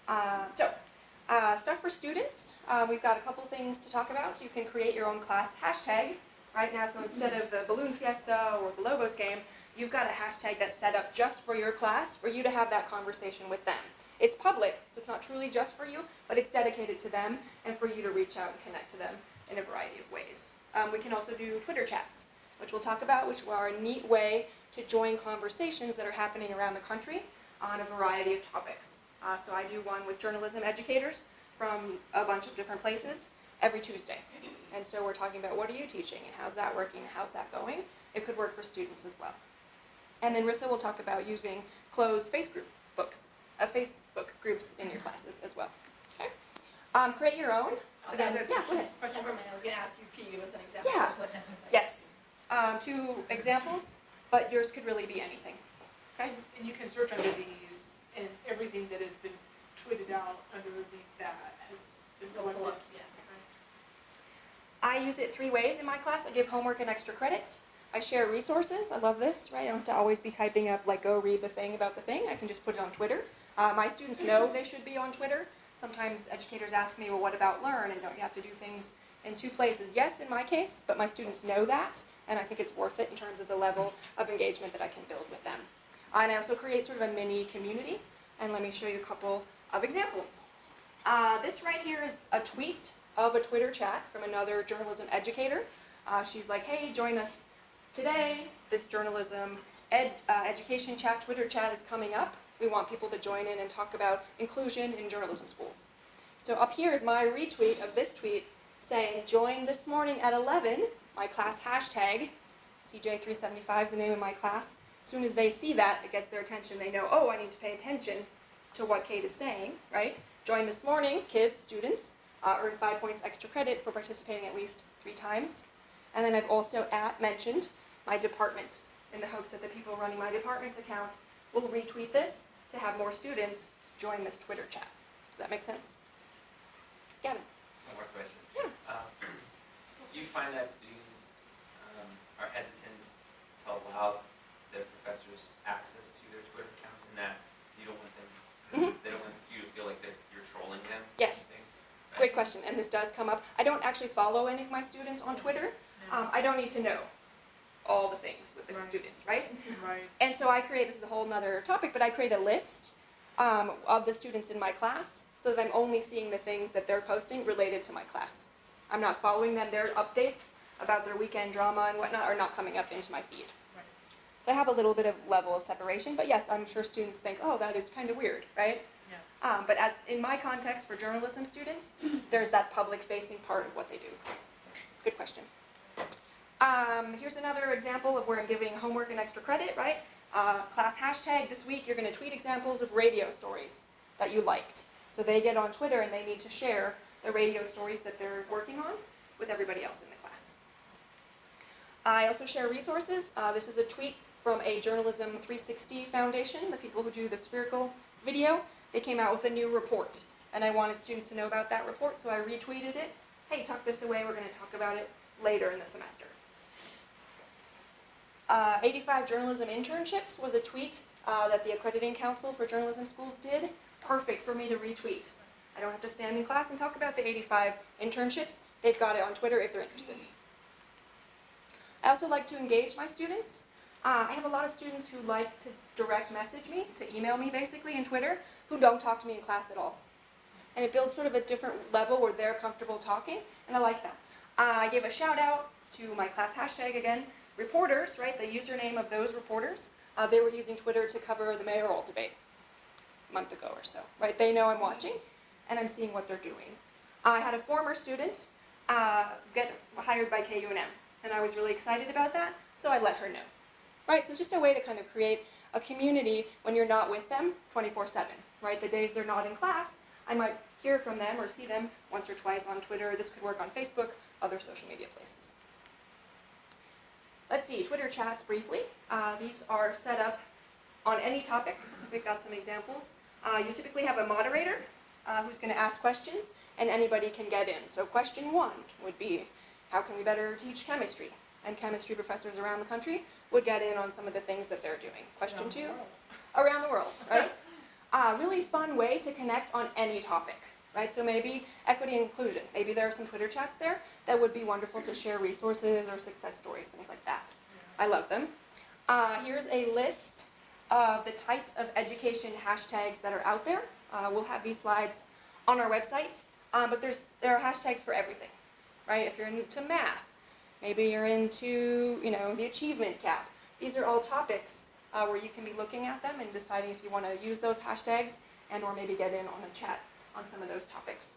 Stuff for students. We've got a couple things to talk about. You can create your own class hashtag right now. So instead of the balloon fiesta or the Logos game, you've got a hashtag that's set up just for your class for you to have that conversation with them. It's public, so it's not truly just for you, but it's dedicated to them and for you to reach out and connect to them in a variety of ways. We can also do Twitter chats, which we'll talk about, which are a neat way to join conversations that are happening around the country on a variety of topics. So I do one with journalism educators from a bunch of different places every Tuesday. And so we're talking about what are you teaching and how's that working, how's that going. It could work for students as well. And then Rissa will talk about using closed Facebook groups in your classes as well. Okay. Create your own. Again, yeah, go ahead. I was going to ask you, can you give us an example Yeah. of what that looks like? Yes. 2 examples, but yours could really be anything. Okay. And you can search under these, and everything that has been tweeted out underneath that has been collected. Yeah. I use it 3 ways in my class. I give homework and extra credit. I share resources. I love this, right? I don't have to always be typing up, like, go read the thing about the thing. I can just put it on Twitter. My students know they should be on Twitter. Sometimes educators ask me, well, what about Learn? And don't you have to do things in 2 places? Yes, in my case, but my students know that, and I think it's worth it in terms of the level of engagement that I can build with them. And I also create sort of a mini community, and let me show you a couple of examples. This right here is a tweet of a Twitter chat from another journalism educator. She's like, hey, join us today. This journalism education chat, Twitter chat is coming up. We want people to join in and talk about inclusion in journalism schools. So up here is my retweet of this tweet saying, join this morning at 11, my class hashtag, CJ375 is the name of my class. As soon as they see that, it gets their attention. They know, oh, I need to pay attention to what Kate is saying, right? Join this morning, kids, students, earn 5 points extra credit for participating at least 3 times. And then I've also mentioned my department in the hopes that the people running my department's account will retweet this to have more students join this Twitter chat. Does that make sense? Gavin? One more question. Yeah. Do you find that students are hesitant to allow their professors access to their Twitter accounts, and that you don't want them, they don't want you to feel like you're trolling them? Yes. Great question, and this does come up. I don't actually follow any of my students on Twitter. I don't need to know all the things with the students, right? Right. And so I create, this is a whole nother topic, but I create a list of the students in my class so that I'm only seeing the things that they're posting related to my class. I'm not following them. Their updates about their weekend drama and whatnot are not coming up into my feed. Right. So I have a little bit of level of separation, but yes, I'm sure students think, oh, that is kind of weird, right? Yeah. But as in my context for journalism students, there's that public-facing part of what they do. Good question. Here's another example of where I'm giving homework and extra credit, right? Class hashtag, this week you're going to tweet examples of radio stories that you liked. So they get on Twitter and they need to share the radio stories that they're working on with everybody else in the class. I also share resources. This is a tweet from a Journalism 360 Foundation, the people who do the spherical video. They came out with a new report, and I wanted students to know about that report, so I retweeted it. Hey, tuck this away, we're going to talk about it later in the semester. 85 journalism internships was a tweet that the Accrediting Council for Journalism Schools did. Perfect for me to retweet. I don't have to stand in class and talk about the 85 internships. They've got it on Twitter if they're interested. I also like to engage my students. I have a lot of students who like to direct message me, to email me basically in Twitter, who don't talk to me in class at all. And it builds sort of a different level where they're comfortable talking, and I like that. I gave a shout out to my class hashtag again, reporters, right, the username of those reporters. They were using Twitter to cover the mayoral debate a month ago or so, right? They know I'm watching, and I'm seeing what they're doing. I had a former student get hired by KUNM, and I was really excited about that, so I let her know. Right, so it's just a way to kind of create a community when you're not with them 24/7, right? The days they're not in class, I might hear from them or see them once or twice on Twitter. This could work on Facebook, other social media places. Let's see, Twitter chats briefly. These are set up on any topic. We've got some examples. You typically have a moderator who's going to ask questions, and anybody can get in. So question 1 would be, how can we better teach chemistry? And chemistry professors around the country would get in on some of the things that they're doing. Question 2, around the world, right? Really fun way to connect on any topic, right? So maybe equity and inclusion. Maybe there are some Twitter chats there that would be wonderful to share resources or success stories, things like that. I love them. Here's a list of the types of education hashtags that are out there. We'll have these slides on our website, but there are hashtags for everything, right? If you're into math, maybe you're into, the achievement gap. These are all topics where you can be looking at them and deciding if you want to use those hashtags and or maybe get in on a chat on some of those topics.